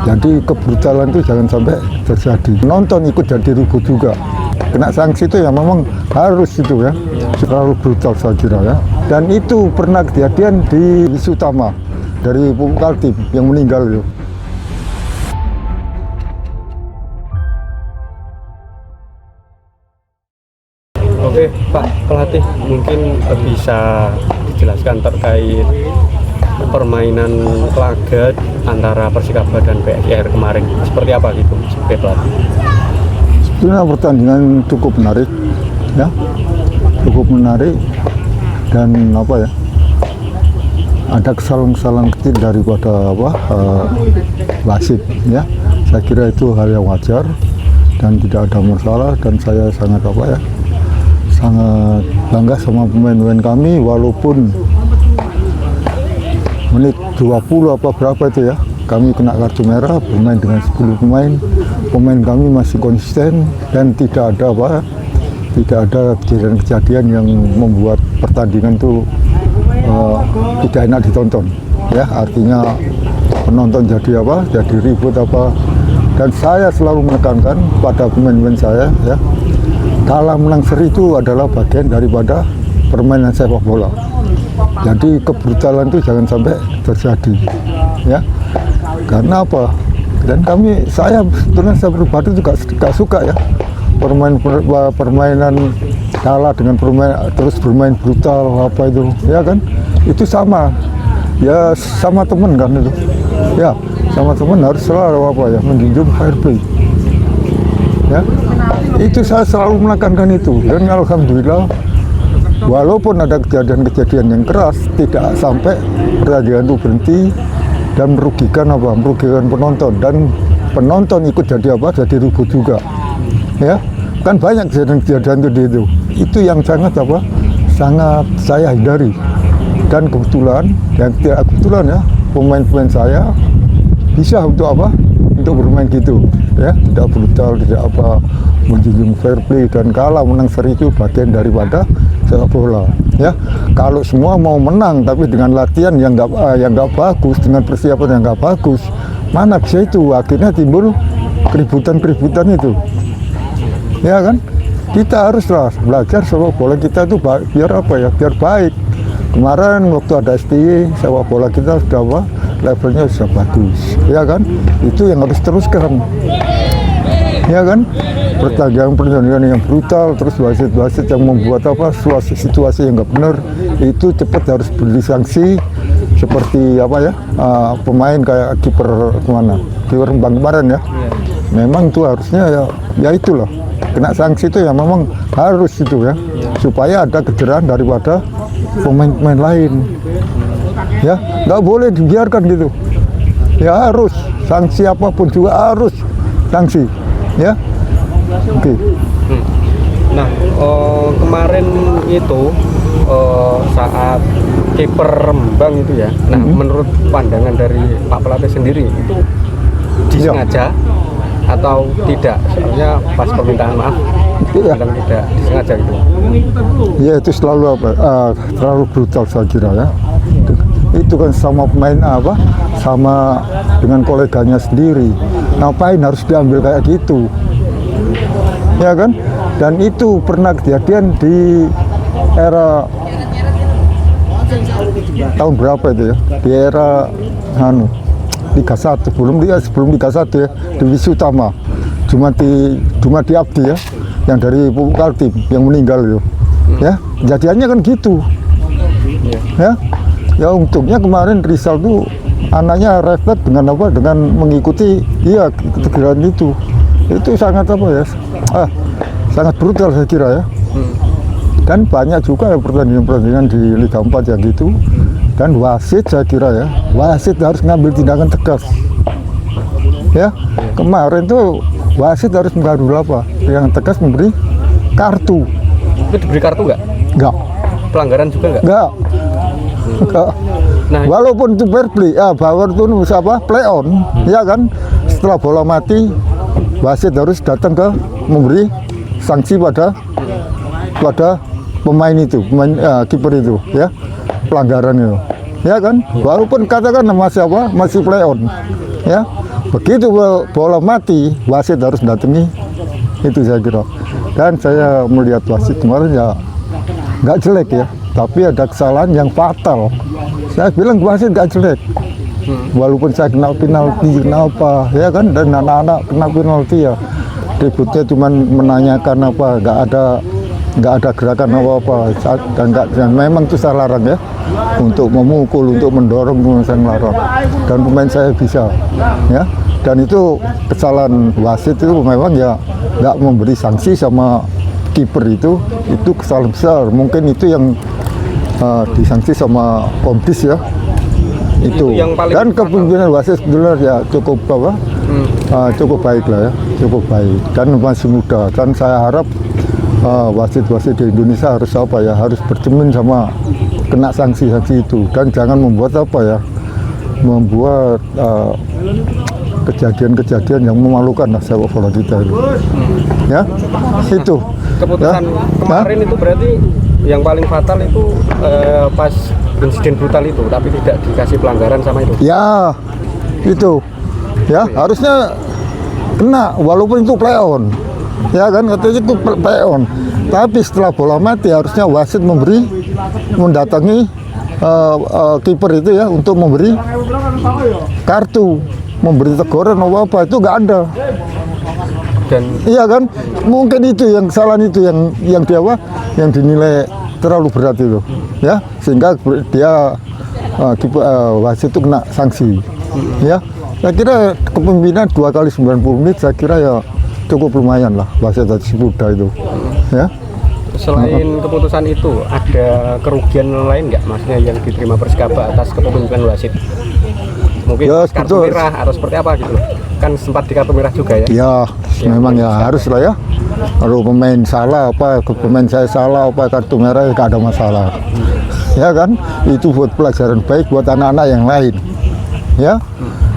Jadi kebrutalan itu jangan sampai terjadi. Nonton ikut jadi ribut juga. Kena sanksi itu ya memang harus itu ya. Terlalu brutal saya kira ya. Dan itu pernah kejadian di Wisutama dari Pupuk Kaltim yang meninggal itu. Oke, Pak Pelatih, mungkin bisa dijelaskan terkait permainan laga antara Persikaba dan PSIR kemarin seperti apa gitu sebagai pelatih? Sebenarnya pertandingan cukup menarik ya, cukup menarik dan apa ya, ada kesalahan-kesalahan kecil daripada wasit ya. Saya kira itu hal yang wajar dan tidak ada masalah, dan saya sangat sangat bangga sama pemain-pemain kami, walaupun menit 20 apa berapa itu ya, kami kena kartu merah, bermain dengan 10 pemain kami masih konsisten dan tidak ada kejadian-kejadian yang membuat pertandingan itu tidak enak ditonton ya. Artinya penonton jadi ribut dan saya selalu menekankan pada pemain-pemain saya ya, kalah menang seri itu adalah bagian daripada permainan sepak bola. Jadi kebrutalan itu jangan sampai terjadi ya. Karena apa? Dan saya pribadi juga gak suka ya permainan kalah dengan terus bermain brutal itu ya kan. Itu sama ya, sama teman kan itu ya, sama teman harus selalu menjunjung fair play ya. Itu saya selalu menekankan itu, dan alhamdulillah walaupun ada kejadian-kejadian yang keras, tidak sampai pertandingan itu berhenti dan merugikan penonton, dan penonton ikut jadi ribut juga ya. Kan banyak kejadian itu yang sangat saya hindari. Dan kebetulan ya, pemain-pemain saya bisa untuk bermain gitu ya, tidak brutal, tidak menjunjung fair play, dan kalah menang seri itu bagian daripada sepak bola ya. Kalau semua mau menang tapi dengan latihan yang nggak bagus, dengan persiapan yang nggak bagus, mana bisa itu, akhirnya timbul keributan itu ya kan. Kita haruslah belajar sepak bola kita itu biar baik. Kemarin waktu ada STY, sepak bola kita sudah levelnya sudah bagus ya kan. Itu yang harus teruskan ya kan. Pertandingan yang brutal, terus wasit yang membuat situasi yang nggak benar, itu cepat harus beri sanksi. Seperti pemain kayak kiper Rembang kemarin ya, memang itu harusnya ya itulah, kena sanksi itu ya, memang harus itu ya, supaya ada kejerahan daripada pemain-pemain lain ya. Nggak boleh dibiarkan gitu ya, harus sanksi, apapun juga harus sanksi ya. Oke. Nah, kemarin itu saat kiper Rembang itu ya, nah menurut pandangan dari Pak Pelatih sendiri itu disengaja atau tidak? Soalnya pas permintaan maaf bilang tidak disengaja gitu. Ya itu terlalu brutal saya kira ya. Itu kan sama pemain sama dengan koleganya sendiri, ngapain harus diambil kayak gitu ya kan. Dan itu pernah kejadian di era tahun berapa itu ya, di era Liga 1, sebelum Liga 1 ya, di Wisutama, Jumadi Abdi ya, yang dari Pupuk Kaltim yang meninggal itu ya. Kejadiannya kan gitu ya. Untungnya kemarin Rizal tuh anaknya refleks dengan mengikuti ketegangan itu sangat sangat brutal saya kira ya. Dan banyak juga pertandingan di Liga 4 yang gitu. Dan wasit saya kira ya, wasit harus ngambil tindakan tegas ya. Kemarin tuh wasit harus mengambil yang tegas, memberi kartu. Itu diberi kartu nggak? Nggak. Pelanggaran juga nggak? Nggak. Nah, walaupun itu fair play, play on ya kan. Setelah bola mati, wasit harus datang memberi sanksi pada pemain kiper itu ya, pelanggaran itu ya kan. Walaupun katakan masih play on ya, Begitu bola mati, wasit harus datangi. Itu saya kira. Dan saya melihat wasit kemarin ya nggak jelek ya, tapi ada kesalahan yang fatal. Saya bilang wasit nggak jelek. Walaupun saya kena penalti, kenapa ya kan, dan anak-anak kena penalti ya. Ributnya cuma menanyakan apa, nggak ada gerakan apa-apa, dan memang itu saya larang ya, untuk memukul, untuk mendorong, saya larang, dan pemain saya bisa ya, dan itu kesalahan wasit itu memang ya nggak memberi sanksi sama kiper itu kesalahan besar, mungkin itu yang disanksi sama Komdis ya, itu yang paling dan kepemimpinan wasit sebenarnya ya cukup apa, cukup baik lah ya, cukup baik, dan masih muda, dan saya harap wasit-wasit di Indonesia harus apa ya, harus bercermin sama kena sanksi-sanksi itu, dan jangan membuat apa ya, membuat kejadian-kejadian yang memalukan lah sepak bola kita itu. Ya, itu. Keputusan ya. kemarin itu berarti yang paling fatal itu pas insiden brutal itu, tapi tidak dikasih pelanggaran sama itu. Ya, itu. Ya, harusnya kena walaupun itu play on. Ya kan, katanya itu play on. Tapi setelah bola mati harusnya wasit mendatangi kiper itu ya untuk memberi kartu, memberi teguran apa itu nggak ada. Dan iya kan, mungkin itu yang kesalahan itu yang dia yang dinilai terlalu berat itu ya, sehingga dia wasit itu kena sanksi ya. Saya kira kepemimpinan 2 kali 90 menit saya kira ya cukup lumayan lah wasit muda itu ya. Selain keputusan itu ada kerugian lain nggak, maksudnya yang diterima Persikaba atas kepemimpinan wasit? Mungkin ya, kartu merah atau seperti apa gitu, kan sempat di kartu merah juga ya? Ya, memang ya harus lah ya. Kalau pemain salah apa, pemain saya salah apa, kartu merah ya gak ada masalah. Ya kan, itu buat pelajaran baik buat anak-anak yang lain. Ya,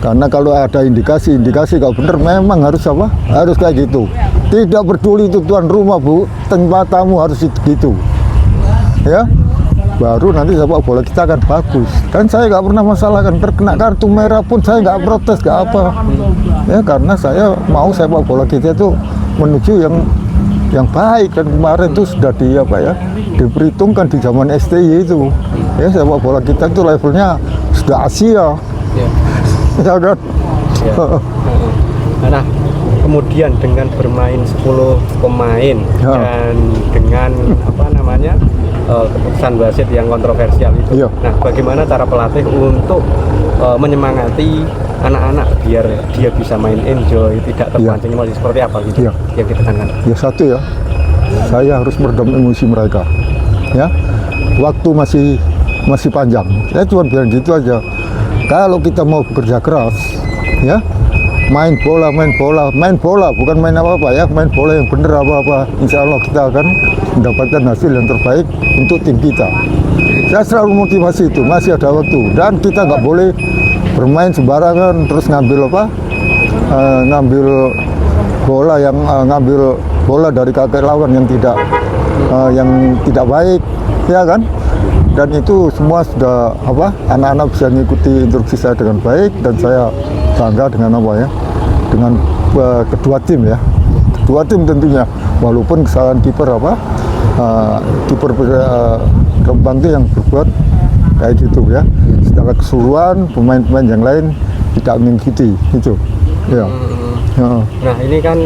karena kalau ada indikasi kalau benar memang harus apa? Harus kayak gitu. Tidak peduli itu tuan rumah bu, tempat tamu harus gitu. Ya. Baru nanti sepak bola kita akan bagus. Dan saya nggak pernah masalah kan, terkena kartu merah pun saya nggak protes, nggak apa. Ya karena saya mau sepak bola kita itu menuju yang baik, dan kemarin itu sudah diperhitungkan di zaman STY itu. Ya sepak bola kita itu levelnya sudah Asia. Ya kan. Nah, kemudian dengan bermain 10 pemain dan dengan apa namanya keputusan wasit yang kontroversial itu. Nah, bagaimana cara pelatih untuk menyemangati anak-anak biar dia bisa main enjoy, tidak terpancing emosi, seperti apa gitu yang kita tekankan? Ya satu ya, saya harus meredam emosi mereka. Ya, waktu masih panjang. Saya cuma bilang gitu aja. Kalau kita mau bekerja keras, ya main bola, bukan main apa-apa ya, main bola yang bener apa-apa. Insya Allah kita akan mendapatkan hasil yang terbaik untuk tim kita. Saya selalu motivasi itu, masih ada waktu, dan kita nggak boleh bermain sembarangan terus ngambil bola dari kaki lawan yang tidak baik, ya kan? Dan itu semua sudah anak-anak bisa mengikuti instruksi saya dengan baik, dan saya bangga dengan dengan kedua tim ya, kedua tim tentunya, walaupun kesalahan kiper kiper Rembang itu yang berbuat kayak gitu ya. Secara keseluruhan pemain-pemain yang lain tidak mengikuti itu ya. Nah ini kan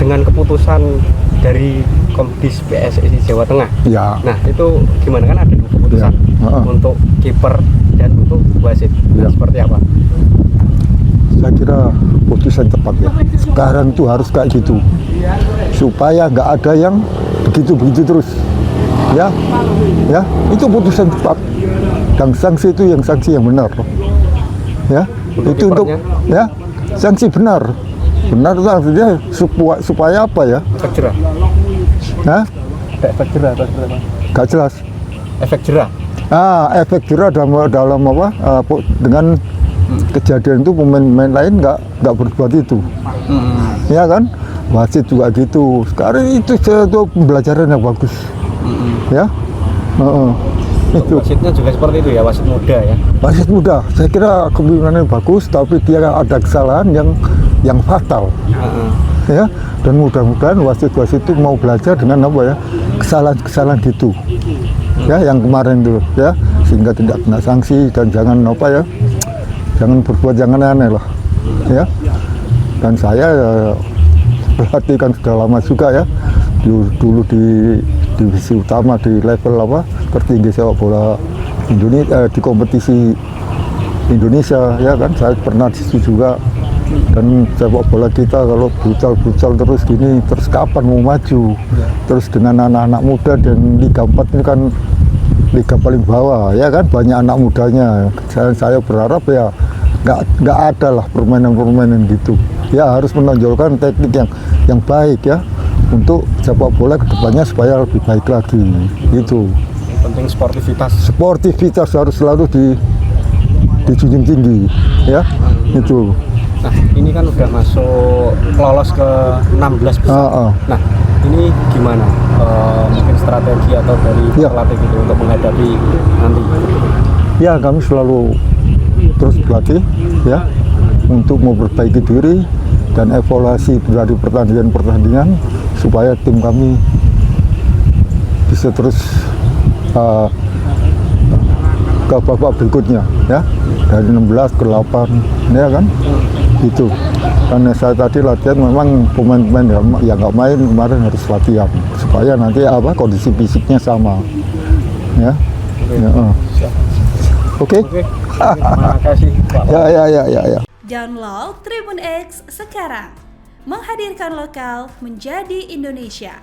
dengan keputusan dari Komdis PSSI Jawa Tengah ya. Nah itu gimana, kan ada keputusan untuk kiper dan untuk wasit seperti apa? Saya kira putusan tepat ya. Sekarang itu harus kayak gitu, supaya nggak ada yang begitu terus. Ya, itu putusan tepat. Dan sanksi itu sanksi yang benar. Ya, itu untuk sanksi benar itu artinya supaya apa ya? Efek jerah. Hah? Efek jerah. Gak jelas. Efek jerah. Efek jerah dalam dengan kejadian itu pemain lain nggak berbuat itu, ya kan? Wasit juga gitu. Sekarang itu pembelajaran yang bagus, ya. Itu Wasitnya juga seperti itu ya, wasit muda ya. wasit muda, saya kira kepemimpinannya bagus, tapi dia ada kesalahan yang fatal. Ya, dan mudah-mudahan wasit-wasit itu mau belajar dengan apa ya, kesalahan-kesalahan gitu ya, yang kemarin itu ya, sehingga tidak kena sanksi dan jangan apa ya, jangan berbuat yang aneh-aneh lah ya. Dan saya ya, pelatih kan sudah lama juga ya, dulu di divisi utama di level apa tertinggi sepak bola Indonesia, di kompetisi Indonesia ya kan, saya pernah di situ juga. Dan sepak bola kita kalau brutal terus gini, terus kapan mau maju? Terus dengan anak-anak muda, dan Liga 4 ini kan liga paling bawah ya kan, banyak anak mudanya. Saya berharap ya nggak ada lah permainan gitu ya, harus menonjolkan teknik yang baik ya, untuk sepak bola kedepannya supaya lebih baik lagi gitu. Penting Sportivitas harus selalu dijunjung tinggi ya, itu. Nah, ini kan udah masuk lolos ke 16 besar. Nah, ini gimana? Mungkin strategi atau dari pelatih gitu untuk menghadapi nanti? Ya, kami selalu terus berlatih ya, untuk memperbaiki diri dan evaluasi dari pertandingan supaya tim kami bisa terus ke babak berikutnya ya, dari 16 ke 8 ya kan, itu. Karena saya tadi latihan, memang pemain-pemain yang nggak main kemarin harus latihan supaya nanti apa, kondisi fisiknya sama ya. Oke. Terima kasih Pak. Ya. Download Tribun X sekarang, menghadirkan lokal menjadi Indonesia.